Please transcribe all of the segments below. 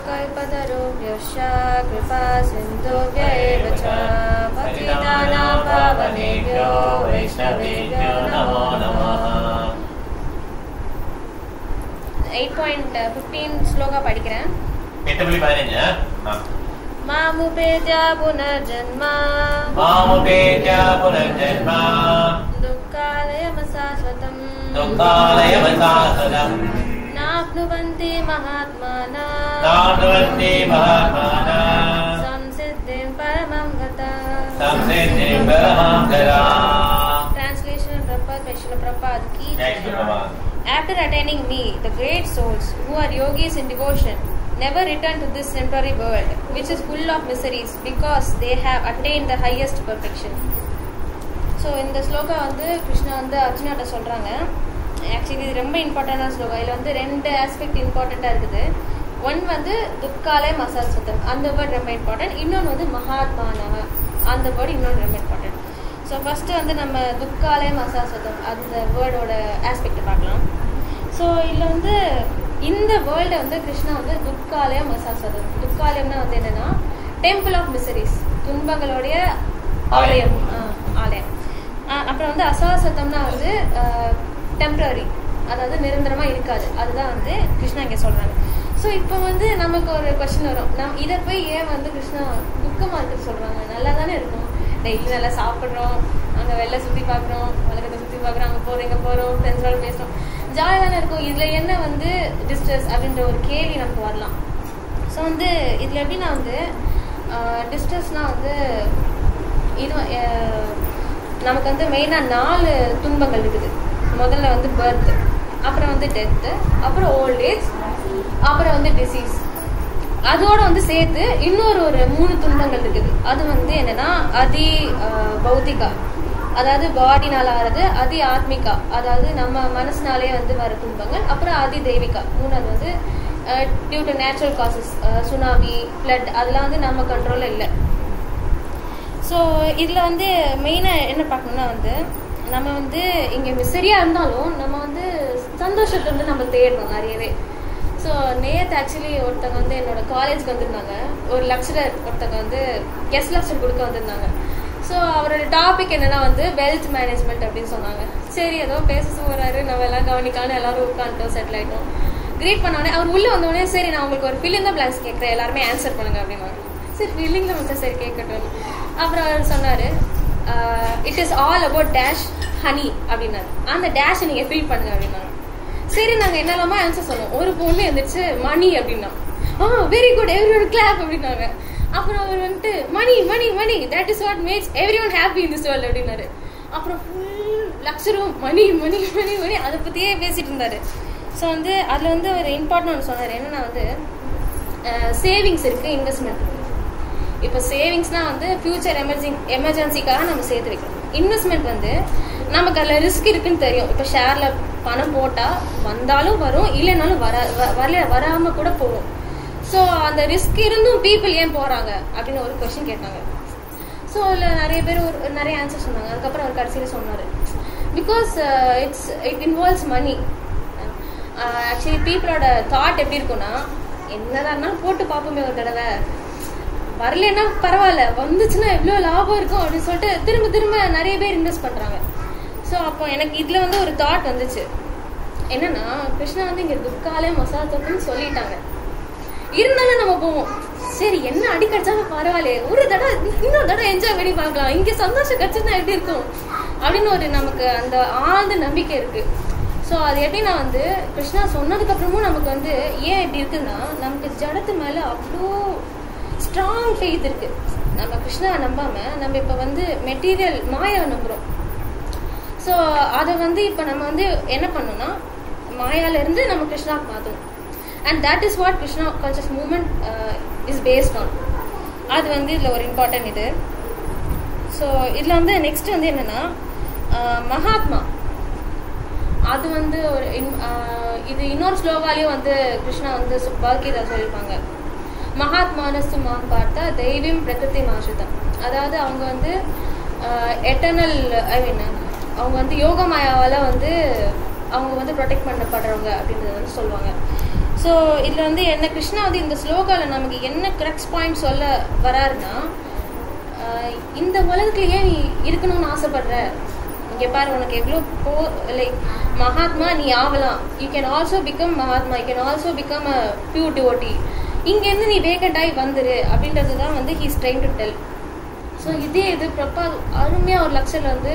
कल्पतरुभ्यश्च कृपा सिन्धुभ्य एव च पतितानां पावनेभ्यो वैष्णवेभ्यो नमो नमः. 8.15 श्लोका படிக்கிறேன். 8:15. मामुपेत्या पुनर्जन्म दुःखालयमशाश्वतम् नाप्नुवन्ति महात्मानः संसिद्धिं परमं गतः. Translation Prabhupada ki jai. After attaining me, the great souls who are yogis in devotion never return to this temporary world, which is full of miseries, because they have attained the highest perfection. So இந்த ஸ்லோகா வந்து கிருஷ்ணா வந்து அர்ஜுனாட்ட சொல்றாங்க. Actually இது ரொம்ப இம்பார்ட்டண்டான ஸ்லோகா. இதில் வந்து 2 aspect இம்பார்ட்டண்ட்டாக இருக்குது. ஒன் வந்து துக்காலே மசாஸ்வதம், அந்த வேர்ட் ரொம்ப இம்பார்ட்டன்ட். இன்னொன்று வந்து மகாத்மானவ, அந்த வேர்டு இன்னொன்று ரொம்ப இம்பார்ட்டன்ட். ஸோ ஃபஸ்ட்டு வந்து நம்ம துக்காலே மசாஸ்வதம் அந்த வேர்டோட ஆஸ்பெக்டை பார்க்கலாம். ஸோ இதில் வந்து இந்த வேர்ல்டை வந்து கிருஷ்ணா வந்து துக்காலயம் மசாஸ்வதம். துக்காலயம்னா வந்து என்னன்னா டெம்பிள் ஆஃப் மிசரிஸ், துன்பங்களுடைய ஆலயம். ஆலயம். அப்புறம் வந்து அசாஸ்வதம்னா வந்து டெம்பரரி, அதாவது நிரந்தரமாக இருக்காது. அதுதான் வந்து கிருஷ்ணா இங்கே சொல்கிறாங்க. ஸோ இப்போ வந்து நமக்கு ஒரு கொஸ்டின் வரும், இதை போய் ஏன் வந்து கிருஷ்ணா துக்கமாக இருக்குன்னு சொல்கிறாங்க? நல்லா தானே இருக்கும், டெய்லி நல்லா சாப்பிட்றோம், அங்கே வெளில சுற்றி பார்க்குறோம், உலகத்தை சுற்றி பார்க்குறோம், அங்கே போகிறோம் இங்கே போகிறோம், ஃப்ரெண்ட்ஸோட பேசுகிறோம், ஜாலியாக தானே இருக்கும். இதில் என்ன வந்து டிஸ்ட்ரெஸ் அப்படின்ற ஒரு கேள்வி நமக்கு வரலாம். ஸோ வந்து இதில் எப்படின்னா வந்து டிஸ்ட்ரெஸ்னால் வந்து இது நமக்கு வந்து மெயினாக 4 துன்பங்கள் இருக்குது. முதல்ல வந்து பர்த்து, அப்புறம் வந்து டெத்து, அப்புறம் ஓல்ட் ஏஜ், அப்புறம் வந்து டிசீஸ். அதோட வந்து சேர்த்து இன்னொரு 3 துன்பங்கள் இருக்குது. அது வந்து என்னன்னா அதி பௌத்திகா, அதாவது பாடினால ஆறது, அதி ஆத்மிகா, அதாவது நம்ம மனசுனாலே வந்து வர துன்பங்கள், அப்புறம் அதி தெய்வீகா, 3வது வந்து due to natural causes, tsunami, flood, அதெல்லாம் வந்து நம்ம கண்ட்ரோலில் இல்லை. ஸோ இதில் வந்து மெயினாக என்ன பார்க்கணும்னா வந்து நம்ம வந்து இங்கே மிசரியாக இருந்தாலும் நம்ம வந்து சந்தோஷத்தை வந்து நம்ம தேடணும் நிறையவே. ஸோ நேற்று ஆக்சுவலி ஒருத்தவங்க வந்து என்னோட காலேஜ்க்கு வந்திருந்தாங்க, ஒரு லெக்சரர் ஒருத்தவங்க வந்து கெஸ்ட் லெக்சர் கொடுக்க வந்திருந்தாங்க. ஸோ அவரோட டாபிக் என்னன்னா வந்து வெல்த் மேனேஜ்மெண்ட் அப்படின்னு சொன்னாங்க. சரி ஏதோ பேச போகிறாரு, நம்ம எல்லாம் கவனிக்கான்னு எல்லாரும் உட்காந்துட்டோம், செட்டில் ஆகிட்டோம். கிரீட் பண்ணோடனே அவர் உள்ளே வந்தோடனே சரி நான் உங்களுக்கு ஒரு ஃபில் இன் த பிளாங்க்ஸ் கேட்குறேன், எல்லாருமே ஆன்சர் பண்ணுங்க அப்படின்னாங்க. சரி ஃபில்லிங் தான் மட்டும் சரி கேட்கட்டும். அப்புறம் அவர் சொன்னார், it is all about dash honey அப்படின்னாரு. அந்த டேஷை நீங்கள் ஃபில் பண்ணுங்க அப்படின்னாங்க. சரி நாங்கள் என்னெல்லாமா ஆன்சர் சொன்னோம். ஒரு பொண்ணு எழுந்திரிச்சு மணி அப்படின்னா, very good everyone clap அப்படின்னாங்க. அப்புறம் அவர் வந்துட்டு money money money that is what makes everyone happy in this world அப்படின்னாரு. அப்புறம் ஃபுல் லக்ஸரும் மணி மணி மணி மணி அதை பற்றியே பேசிட்டு இருந்தாரு. ஸோ வந்து அதில் வந்து ஒரு இம்பார்ட்டன்ட் ஒன்று சொன்னார். என்னன்னா வந்து சேவிங்ஸ் இருக்குது, இன்வெஸ்ட்மெண்ட் இருக்குது. இப்போ சேவிங்ஸ்னால் வந்து ஃபியூச்சர் எமர்ஜென்சிக்காக நம்ம சேர்த்து வைக்கணும். இன்வெஸ்ட்மெண்ட் வந்து நமக்கு அதில் ரிஸ்க் இருக்குன்னு தெரியும். இப்போ ஷேரில் பணம் போட்டால் வந்தாலும் வரும், இல்லைனாலும் வராமல் கூட போகும். ஸோ அந்த ரிஸ்க் இருந்தும் பீப்புள் ஏன் போகிறாங்க அப்படின்னு ஒரு கொஸ்டின் கேட்டாங்க. ஸோ அதில் நிறைய பேர் நிறைய ஆன்சர் சொன்னாங்க. அதுக்கப்புறம் அவர் கடைசியில் சொன்னார், because it involves money. Actually பீப்புளோட தாட் எப்படி இருக்குன்னா, என்னதான் இருந்தாலும் போட்டு பார்ப்போமே ஒரு தடவை, வரலன்னா பரவாயில்ல, வந்துச்சுன்னா எவ்வளோ லாபம் இருக்கும் அப்படின்னு சொல்லிட்டு திரும்ப திரும்ப நிறைய பேர் இன்வெஸ்ட் பண்ணுறாங்க. ஸோ அப்போ எனக்கு இதில் வந்து ஒரு தாட் வந்துச்சு. என்னன்னா கிருஷ்ணா வந்து இங்கே துக்காலே மசாத்துன்னு சொல்லிட்டாங்க, இருந்தாலும் நம்ம போவோம். சரி என்ன அடி கடிச்சாலும் பரவாயில்ல, ஒரு தடவை இன்னொரு தடவை என்ஜாய் பண்ணி பார்க்கலாம், இங்கே சந்தோஷம் கடிச்சுன்னா எப்படி இருக்கும் அப்படின்னு ஒரு நமக்கு அந்த ஆழ்ந்த நம்பிக்கை இருக்கு. ஸோ அது எப்படின்னா வந்து கிருஷ்ணா சொன்னதுக்கப்புறமும் நமக்கு வந்து ஏன் இப்படி இருக்குன்னா, நமக்கு ஜடத்து மேலே அவ்வளோ ஸ்ட்ராங் ஃபெய்த் இருக்கு. நம்ம கிருஷ்ணா நம்பாம நம்ம இப்போ வந்து மெட்டீரியல் மாயாவை நம்புகிறோம். ஸோ அதை வந்து இப்போ நம்ம வந்து என்ன பண்ணோம்னா மாயாலேருந்து நம்ம கிருஷ்ணாவுக்கு மாற்றணும். And that is what Krishna conscious movement is based on. அது வந்து இதில் ஒரு இம்பார்ட்டன்ட் இது. ஸோ இதில் வந்து நெக்ஸ்ட் வந்து என்னென்னா மகாத்மா. அது வந்து ஒரு இது இன்னொரு ஸ்லோகாலையும் வந்து கிருஷ்ணா வந்து பகவத்கீதா சொல்லியிருப்பாங்க, மகாத்மானஸ்து மாம் பார்த்தா தெய்வம் பிரகிருதி மாசுதம். அதாவது அவங்க வந்து எட்டர்னல் அவங்க வந்து யோக மாயாவால் வந்து அவங்க வந்து ப்ரொடெக்ட் பண்ணப்படுறவங்க அப்படின்றத வந்து சொல்லுவாங்க. ஸோ இதில் வந்து என்ன கிருஷ்ணா வந்து இந்த ஸ்லோகாவில் நமக்கு என்ன கிரக்ஸ் பாயிண்ட் சொல்ல வராருன்னா, இந்த உலகத்துலேயே நீ இருக்கணும்னு ஆசைப்படுற, இங்கே பாரு உனக்கு எவ்வளோ லைக் மகாத்மா நீ ஆகலாம், you can also become Mahatma, you can also become a pure devotee, இங்கேருந்து நீ வேகண்ட் ஆகி வந்துரு அப்படின்றது தான் வந்து he's trying to tell. So இதே இது பிரபா அருமையாக ஒரு லெக்சரில் வந்து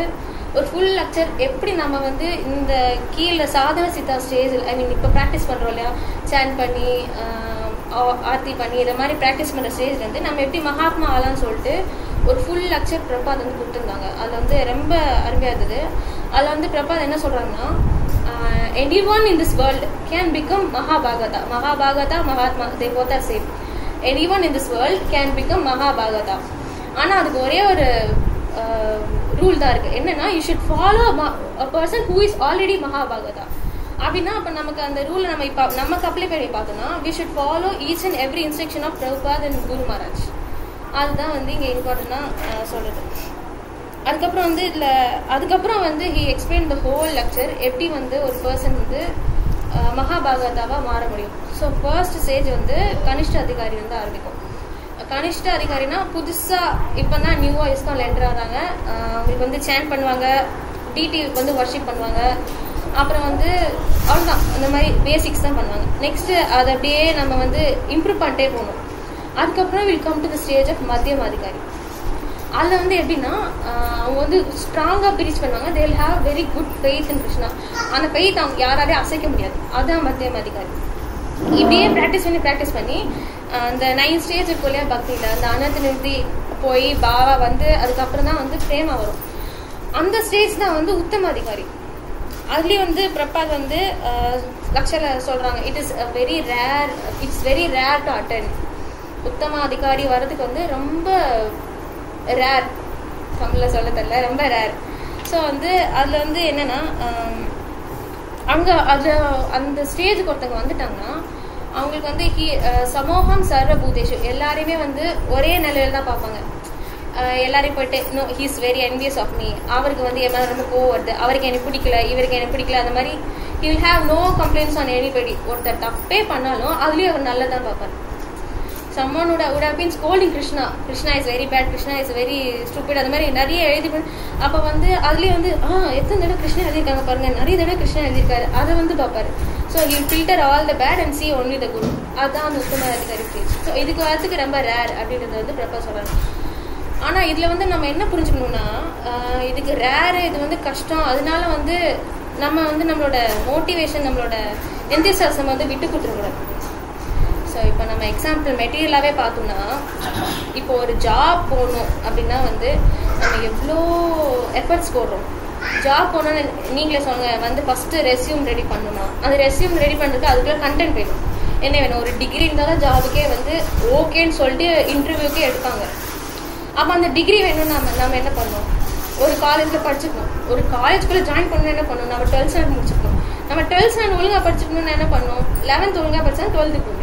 ஒரு ஃபுல் லெக்சர் எப்படி நம்ம வந்து இந்த கீழே சாதன சித்தா ஸ்டேஜில் ஐ மீன் இப்போ ப்ராக்டிஸ் பண்ணுறோம் இல்லையா, சேன் பண்ணி ஆர்த்தி பண்ணி இதை மாதிரி ப்ராக்டிஸ் பண்ணுற ஸ்டேஜில் வந்து நம்ம எப்படி மகாத்மா ஆகலான்னு சொல்லிட்டு ஒரு ஃபுல் லெக்சர் பிரபாத் வந்து கொடுத்துருந்தாங்க. அதில் வந்து ரொம்ப அருமையாக இருந்தது. அதில் வந்து பிரபாத் என்ன சொல்கிறாங்கன்னா, anyone in this world can become Mahabhagata. Mahabhagata, Mahatma, they both are same. Anyone in this world can become Mahabhagata. ஆனால் அதுக்கு ஒரே ஒரு ரூல் தான் இருக்குது. என்னன்னா, you should follow a person who is already mahabhagavata. அப்படின்னா அப்போ நமக்கு அந்த ரூலை நம்ம இப்போ நமக்கு அப்ளை பண்ணி பார்த்தோம்னா, we should follow each and every instruction of Prabhupad and Guru Maharaj. அதுதான் வந்து இங்கே இம்பார்ட்டண்டாக சொல்கிறது. அதுக்கப்புறம் வந்து இதில் அதுக்கப்புறம் வந்து he explain the whole lecture எப்படி வந்து ஒரு பர்சன் வந்து மகாபாகதாவாக மாற முடியும். ஸோ ஃபர்ஸ்ட் ஸ்டேஜ் வந்து கனிஷ்ட அதிகாரி வந்து ஆரம்பிக்கும். கனிஷ்ட அதிகாரினா புதுசாக இப்போ தான் நியூவாக இஸ்கான்ல என்டர் ஆகிறாங்க. அவங்களுக்கு வந்து சேன் பண்ணுவாங்க, டிடி வந்து வர்ஷிப் பண்ணுவாங்க, அப்புறம் வந்து அவ்வளோதான், அந்த மாதிரி பேசிக்ஸ் தான் பண்ணுவாங்க. நெக்ஸ்ட்டு அதை அப்படியே நம்ம வந்து இம்ப்ரூவ் பண்ணிட்டே போகணும். அதுக்கப்புறம் will come to the stage of மத்தியம் அதிகாரி. அதில் வந்து எப்படின்னா, அவங்க வந்து ஸ்ட்ராங்காக ப்ரீச் பண்ணுவாங்க. They will have very good faith இன் கிருஷ்ணா. அந்த ஃபெய்த் அவங்க யாராலையும் அசைக்க முடியாது. அதுதான் மத்தியம் அதிகாரி. இப்படியே ப்ராக்டிஸ் பண்ணி அந்த 9 ஸ்டேஜ் இருக்கும் இல்லையா பக்தியில், அந்த அனர்த்த நிறுத்தி போய் பாவா வந்து அதுக்கப்புறம் தான் வந்து பிரேமா வரும். அந்த ஸ்டேஜ் தான் வந்து உத்தம அதிகாரி. அதுலேயும் வந்து பிரபாத் வந்து லக்ஷரில் சொல்கிறாங்க, it's very rare to attend. உத்தம அதிகாரி வர்றதுக்கு வந்து ரொம்ப ரேர், தமிழில் சொல்ல தெரியல, ரொம்ப ரேர். ஸோ வந்து அதில் வந்து என்னென்னா, அங்கே அதில் அந்த ஸ்டேஜுக்கு ஒருத்தவங்க வந்துட்டாங்கன்னா அவங்களுக்கு வந்து சமூகம் சர்வபூதேஷு எல்லாரையுமே வந்து ஒரே நிலையில தான் பார்ப்பாங்க. எல்லாரையும் போயிட்டு no he's very envious of me, அவருக்கு வந்து என் மேலே ரொம்ப கோவம் வருது, அவருக்கு எனக்கு பிடிக்கல, இவருக்கு எனக்கு பிடிக்கல, அந்த மாதிரி he will have no complaints on anybody. ஒருத்தர் தப்பே பண்ணாலும் அதுலேயும் அவர் நல்லதான் பார்ப்பார். someone would have been scolding Krishna is very bad, Krishna is very stupid, அது மாதிரி நிறைய எழுதி அப்போ வந்து அதுலேயே வந்து எத்தனை தடவை கிருஷ்ணா எழுதியிருக்காங்க பாருங்க, நிறைய தடவை கிருஷ்ணா எழுதியிருக்காரு, அதை வந்து பார்ப்பாரு. So he filter all the bad and see only the good. அதுதான் அந்த உத்தம அதிகாரி ஸ்டேஜ். ஸோ இதுக்கு வரத்துக்கு ரொம்ப ரேர் அப்படின்றது வந்து பிரபா சொல்கிறாங்க. ஆனால் இதில் வந்து நம்ம என்ன புரிஞ்சுக்கணும்னா, இதுக்கு ரேரு, இது வந்து கஷ்டம், அதனால வந்து நம்ம வந்து நம்மளோட மோட்டிவேஷன், நம்மளோட எந்தியசாசம் வந்து விட்டு கொடுத்துருக்கூடாது. ஸோ இப்போ நம்ம எக்ஸாம்பிள் மெட்டீரியலாகவே பார்த்தோம்னா, இப்போ ஒரு ஜாப் போகணும் அப்படின்னா வந்து நம்ம எவ்வளோ எஃபர்ட்ஸ் போடுறோம். ஜாப் போனோன்னு நீங்களே சொல்லுங்கள், வந்து ஃபஸ்ட்டு ரெஸ்யூம் ரெடி பண்ணணும்னா அந்த ரெஸ்யூம் ரெடி பண்ணுறதுக்கு அதுக்குள்ளே கண்டென்ட் வேணும். என்ன வேணும், ஒரு டிகிரி இருந்தால் தான் ஜாபுக்கே வந்து ஓகேன்னு சொல்லிட்டு இன்டர்வியூக்கே எடுப்பாங்க. அப்போ அந்த டிகிரி வேணும்னு நம்ம என்ன பண்ணணும், ஒரு காலேஜில் படிச்சுக்கணும். ஒரு காலேஜ்குள்ளே ஜாயின் பண்ணணும், என்ன பண்ணணும், நம்ம 12th ஸ்டாண்டர்ட் முடிச்சுக்கணும். நம்ம 12th ஸ்டாண்டர்ட் ஒழுங்காக படிச்சுக்கணும்னு என்ன பண்ணணும், 11th ஒழுங்காக படித்தா 12th போகணும்.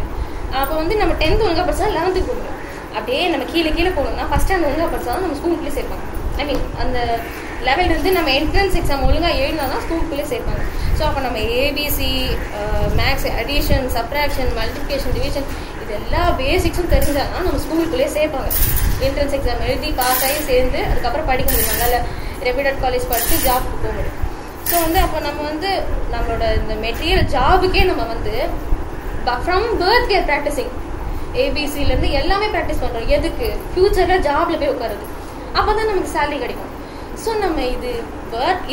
அப்போ வந்து நம்ம 10th ஒழுங்காக படித்தா 11th போகணும். அப்படியே நம்ம கீழே போகணும்னா ஃபஸ்ட் ஸ்டாண்டர்ட் ஒழுங்காக படித்தா தான் நம்ம ஸ்கூலுக்குள்ளே சேர்ப்பாங்க. ஐ மீன் அந்த லெவல் இருந்து நம்ம என்ட்ரன்ஸ் எக்ஸாம் ஒழுங்காக எழுதினா தான் ஸ்கூலுக்குள்ளே சேர்ப்பாங்க. ஸோ அப்போ நம்ம ABC, maths, addition, subtraction, multiplication, division, இது எல்லா பேசிக்ஸும் தெரிஞ்சால் தான் நம்ம ஸ்கூலுக்குள்ளே சேர்ப்பாங்க. என்ட்ரன்ஸ் எக்ஸாம் எழுதி பாஸ் ஆகி சேர்ந்து அதுக்கப்புறம் படிக்க முடியும், நல்ல ரெப்யூட்டட் காலேஜ் படித்து ஜாப்க்கு போக முடியும். ஸோ வந்து அப்போ நம்ம வந்து நம்மளோட இந்த மெட்டீரியல் ஜாபுக்கே நம்ம வந்து ஃப்ரம் பர்த் கேர் ப்ராக்டிஸிங், ஏபிசிலேருந்து எல்லாமே ப்ராக்டிஸ் பண்ணுறோம். எதுக்கு, ஃப்யூச்சரில் ஜாபில் போய் உட்காருது, அப்போ தான் நமக்கு சேலரி கிடைக்கும். ஸோ நம்ம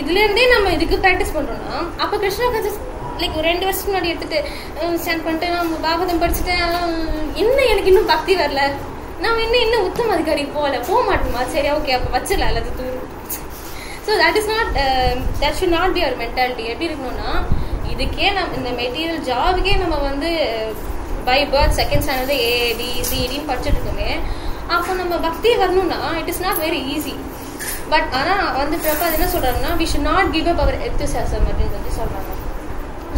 இதுலேருந்தே நம்ம இதுக்கு ப்ராக்டிஸ் பண்ணுறோன்னா, அப்போ கிருஷ்ணா கான்சியஸ் லைக் ஒரு 2 வருஷத்துக்கு முன்னாடி எடுத்துகிட்டு ஸ்டாண்ட் பண்ணிட்டு நான் பாகவதம் படிச்சுட்டேன், இன்னும் எனக்கு இன்னும் பக்தி வரல, நான் இன்னும் உத்தம அதிகாரி போக மாட்டோமா, சரி ஓகே அப்போ வச்சிடலாம் அல்லது தூரம். So that should not be our mentality. எப்படி இருக்கணும்னா, இதுக்கே நம்ம இந்த மெட்டீரியல் ஜாபுக்கே நம்ம வந்து பை பர்த் செகண்ட் ஸ்டாண்டர்டு ABCDன்னு படிச்சுட்டு இருக்கோமே, அப்போ நம்ம பக்தி வரணும்னா it is not very easy. But ஆனால் வந்து பிரபாத் என்ன சொல்கிறாங்கன்னா, we should not give up our enthusiasm அப்படின்னு சொல்லி சொல்கிறாங்க.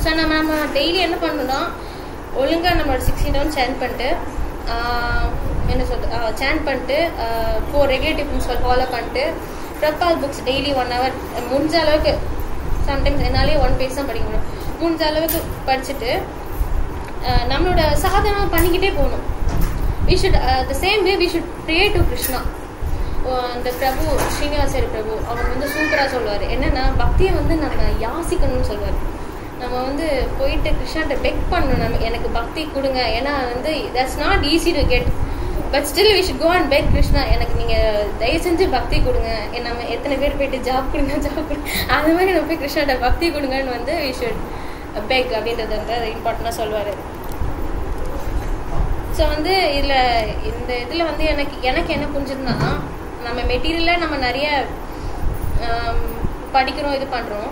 ஸோ நம்ம டெய்லி என்ன பண்ணணும்னா, ஒழுங்காக நம்மளோட 16 rounds சேன் பண்ணிட்டு என்ன சொல்கிறது சேன் பண்ணிட்டு 4 ரெகுலேட்டிவ் பிரின்சிபல் ஃபாலோ பண்ணிட்டு பிரபாத் புக்ஸ் டெய்லி 1 hour முடிஞ்ச அளவுக்கு, சம்டைம்ஸ் என்னாலே 1 page தான் படிக்க முடியும், முடிஞ்ச அளவுக்கு படிச்சுட்டு நம்மளோட சாதனை பண்ணிக்கிட்டே போகணும். we should the same way we should pray to Krishna. அந்த பிரபு ஸ்ரீனிவாசரி பிரபு அவர் வந்து சூப்பராக சொல்லுவார், என்னென்னா பக்தியை வந்து நம்ம யாசிக்கணும்னு சொல்லுவார். நம்ம வந்து போயிட்டு கிருஷ்ணாட்ட பெக் பண்ணணும், நம்ம எனக்கு பக்தி கொடுங்க. ஏன்னா வந்து that's not easy to get, but still we should go and beg Krishna, எனக்கு நீங்கள் தயவு செஞ்சு பக்தி கொடுங்க. நம்ம எத்தனை பேர் போயிட்டு ஜாப் கொடுங்க அது மாதிரி நம்ம போய் கிருஷ்ணாட்ட பக்தி கொடுங்கன்னு வந்து வி ஷுட் பெக் அப்படின்றது வந்து இம்பார்ட்டண்டாக சொல்லுவார். ஸோ வந்து இந்த இதில் வந்து எனக்கு என்ன புரிஞ்சுதுன்னா, நம்ம மெட்டீரியலாக நம்ம நிறைய படிக்கிறோம், இது பண்ணுறோம்.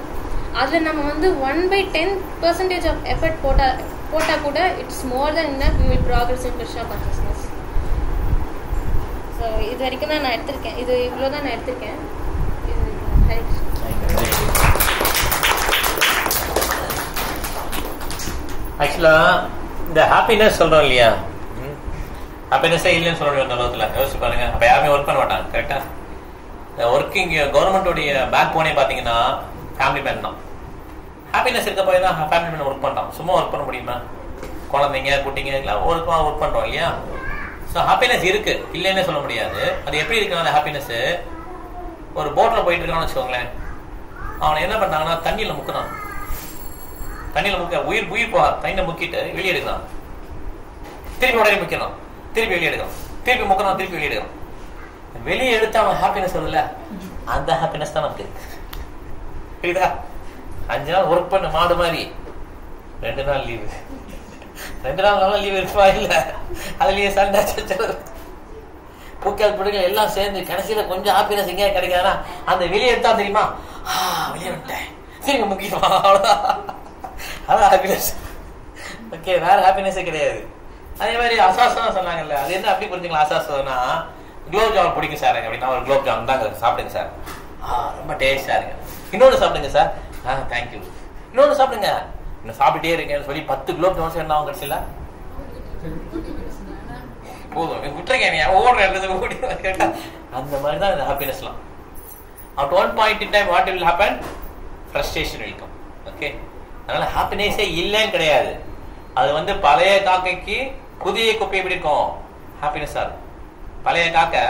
அதில் நம்ம வந்து 1/10% ஆஃப் எஃபர்ட் போட்டால் கூட it's more than enough we will progress in Krishna consciousness. So இது வரைக்கும் தான் நான் எடுத்திருக்கேன், இது இவ்வளோ தான் நான் எடுத்திருக்கேன். ஆக்சுவலாக இந்த ஹாப்பினஸ் சொல்கிறோம் இல்லையா, ஹாப்பினஸே இல்லைன்னு சொல்ல முடியும் உலகத்தில். யோசிச்சு பாருங்க, அப்போ யாருமே ஒர்க் பண்ண மாட்டாங்க. கரெக்டாக ஒர்க்கிங் கவர்மெண்ட்டோடைய பேக் போனே பார்த்தீங்கன்னா ஃபேமிலி மேன் தான். ஹாப்பினஸ் இருக்க போய் தான் ஃபேமிலி மேன் ஒர்க் பண்ணுறான். சும்மா ஒர்க் பண்ண முடியுமா? குழந்தைங்க குட்டிங்க எல்லாம் ஒர்க் பண்ணுறோம் இல்லையா? ஸோ ஹாப்பினஸ் இருக்கு, இல்லைன்னே சொல்ல முடியாது. அது எப்படி இருக்குன்னா, அந்த ஹாப்பினஸ் ஒரு போட்டில் போயிட்டு இருக்கான்னு வச்சுக்கோங்களேன், அவனை என்ன பண்ணாங்கன்னா தண்ணியில் முக்கினான். தண்ணியில் முக்க உயிர் போக தண்ணியில் முக்கிட்டு வெளியே எடுக்கலாம், திருப்பி உடனே முக்கணும், திருப்பி வெளியே எடுக்கலாம், திருப்பி முக்கணும், திருப்பி வெளியே எடுக்கலாம். வெளியே எடுத்து அவன் ஹாப்பினஸ் வருதுல்ல, அந்த ஹாப்பினஸ் தான் நமக்கு புரியுதா? 5 நாள் ஒர்க் பண்ண மாடு மாதிரி 2 நாள் லீவு, 2 நாள் லீவு இருக்குவா? இல்ல, அதுலயே சண்டை பூக்கள் பிடிக்கல் எல்லாம் சேர்ந்து கடைசியில கொஞ்சம் ஹாப்பினஸ் எங்கேயா கிடைக்காதுன்னா அந்த வெளியே எடுத்தா தெரியுமா, வெளியே விட்டேன் திரும்பி முக்கியமா, அவ்வளவுதான். அதான் ஹாப்பினஸ். ஓகே, வேற ஹாப்பினஸே கிடையாது. அதே மாதிரி அசாசனம் சொன்னாங்கல்ல, அது என்ன அப்படி புரிஞ்சுக்கலாம்? அசாசனா குலோப் ஜாமுன் பிடிக்கும் சார் அப்படின்னா, ஒரு குலோப் ஜாமுன் தாங்க சாப்பிடுங்க சார், ரொம்ப டேஸ்டா இருக்கு. இன்னொன்று சாப்பிடுங்க சார், தேங்க்யூ. இன்னொன்று சாப்பிடுங்க, இன்னும் சாப்பிட்டே இருக்கேன்னு சொல்லி 10 குலோப் ஜாமுன் சேர்ந்தா அவங்க கடைசியில போதும் விட்டுருக்கேன் ஓடுற ஓடி. அந்த மாதிரி தான் இந்த ஹாப்பினஸ்லாம். At one point in time what will happen? Frustration will come. Okay, அதனால ஹாப்பினஸே இல்லைன்னு கிடையாது. அது வந்து பழைய காக்கைக்கு புதிய குப்பை எப்படி இருக்கும்? ஹாப்பினஸா இருக்கும். பழைய காக்கை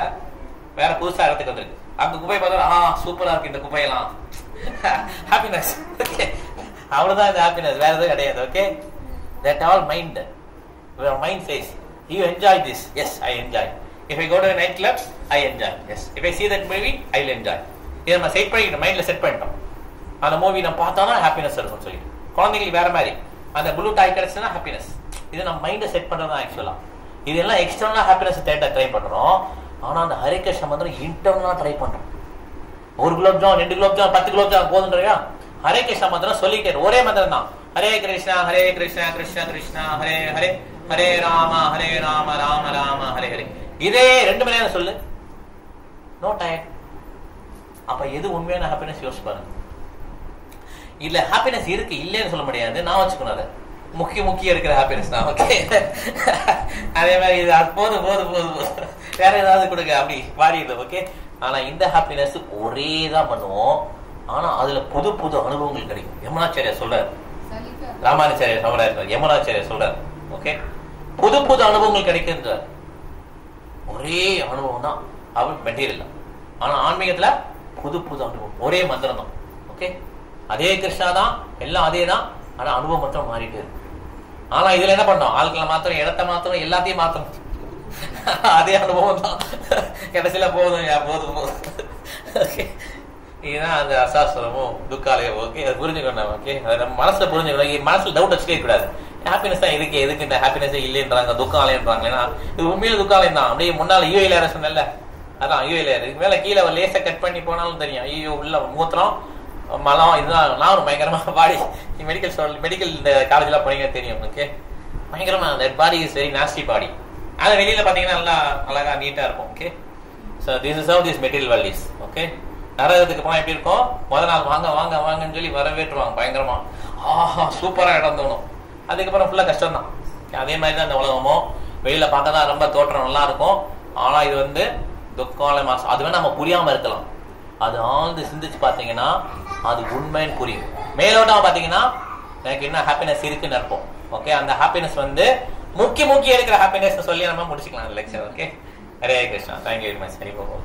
வேற புதுசா இடத்துக்கு வந்துருக்கு, அங்க குப்பை பார்த்தா சூப்பரா இருக்கு இந்த குப்பையெல்லாம், ஹாப்பினஸ். ஓகே, அவ்வளவுதான் இந்த ஹாப்பினஸ், வேற எதுவும் கிடையாது. Okay, that all mind, your mind says you enjoy this, yes I enjoy. If I go to a night club I enjoy, yes. If I see that movie I will enjoy. இதை நம்ம set பண்ணிட்டோம், மைண்ட்ல set பண்ணிட்டோம். அந்த movie நம்ம பார்த்தோம்னா happiness இருக்கும் சொல்லி. குழந்தைங்களுக்கு வேற மாதிரி அந்த ப்ளூ டாய் கிடைச்சுன்னா ஹாப்பினஸ். இது நம்ம மைண்டை செட் பண்றது தான் ஆக்சுவலா. இதெல்லாம் எக்ஸ்டர்னலா ஹாப்பினஸ் ட்ரை பண்றோம். ஆனா அந்த ஹரே கிருஷ்ண மந்திரம் இன்டர்னலா ட்ரை பண்றோம். 1 குலோப் ஜாம் 2 குலோப் ஜாம் 10 குலோப் ஜாம் போதுன்றா, ஹரே கிருஷ்ண மந்திரம் சொல்லிட்டே ஒரே மந்திரம் தான். ஹரே கிருஷ்ணா கிருஷ்ணா கிருஷ்ணா ஹரே ஹரே, ஹரே ராம ராம ராம ஹரே ஹரே. இதே 2 மணி நேரம் சொல்லு, நோ டயர்ட். அப்ப எது உண்மையான ஹாப்பினஸ் யோசிச்சு பாருங்க. இல்ல ஹாப்பினஸ் இருக்கு, இல்லைன்னு சொல்ல முடியாது, நான் வச்சுக்கணும் அதை முக்கிய இருக்கிற ஹாப்பினஸ் தான். ஓகே, அதே மாதிரி இது போதும் வேற ஏதாவது கொடுங்க அப்படி மாறிடுது. ஓகே, ஆனா இந்த ஹாப்பினஸ் ஒரே தான் பண்ணுவோம். ஆனா அதுல புது அனுபவங்கள் கிடைக்கும். யமுனாச்சாரியா சொல்றாரு, ராமானுச்சாரியா சொல்றாரு, யமுனாச்சாரியா சொல்றாரு. ஓகே, புது அனுபவங்கள் கிடைக்கின்றார். ஒரே அனுபவம் தான் அவர் மெட்டீரியல், ஆனா ஆன்மீகத்துல புது அனுபவம், ஒரே மந்திரம் தான். ஓகே, அதே கிருஷ்ணா தான், எல்லாம் அதே தான், ஆனா அனுபவம் மட்டும் மாறிட்டே இருக்கு. ஆனா இதுல என்ன பண்ணோம்? ஆட்களை மாத்திரம், இடத்த மாத்திரம், எல்லாத்தையும் மாத்திரம், அதே அனுபவம் தான். கடைசியில போதும். ஓகே, இதுதான் அந்த அசாஸ்திரமும் துக்காலயம். ஓகே, அது புரிஞ்சுக்கணும். ஓகே, அதை நம்ம மனசுல புரிஞ்சுக்கணும். மனசுல டவுட் வச்சுக்கவே கூடாது. ஹாப்பினஸ் தான் எதுக்கு இந்த ஹாப்பினஸே இல்லைன்றாங்க, துக்காலயன்றாங்க. ஏன்னா இது உண்மையில துக்காலயம் தான். அப்படியே முன்னால யூஏல சொன்னல, அதான் யூஏல இதுக்கு மேல கீழே ஒரு லேச கட் பண்ணி போனாலும் தெரியும். ஐயோ உள்ள மூத்திரம் மலம், இதுதான் நான் பயங்கரமா பாடி. மெடிக்கல் இந்த காலேஜ்லாம் போனீங்கன்னா தெரியும். ஓகே, பயங்கரமா that body is very nasty body. ஆனா வெளியில பாத்தீங்கன்னா நல்லா அழகா நீட்டா இருக்கும். Okay, so this is how this material world is. Okay, நரகத்துக்கு போனா எப்படி இருக்கும்? முதல் நாள் வாங்கன்னு சொல்லி வரவேற்றுவாங்க பயங்கரமா, சூப்பரா இடம் தோணும். அதுக்கப்புறம் ஃபுல்லா கஷ்டம் தான். அதே மாதிரி தான் இந்த உலகமும் வெளியில பார்க்க தான் ரொம்ப தோற்றம் நல்லா இருக்கும். ஆனா இது வந்து துக்கால மாசம். அது வேணா நம்ம புரியாம இருக்கலாம். அது ஆழ்ந்து சிந்திச்சு பாத்தீங்கன்னா அது உண்மைன்னு புரியும். மேலோட்டமா பாத்தீங்கன்னா எனக்கு இன்னும் ஹாப்பினஸ் இருக்குன்னு இருப்போம். ஓகே, அந்த ஹாப்பினஸ் வந்து முக்கிய இருக்கிற ஹாப்பினஸ் சொல்லி நம்ம முடிச்சுக்கலாம் அந்த lecture. Okay, Hare Krishna. Thank you very much. Hari Baba.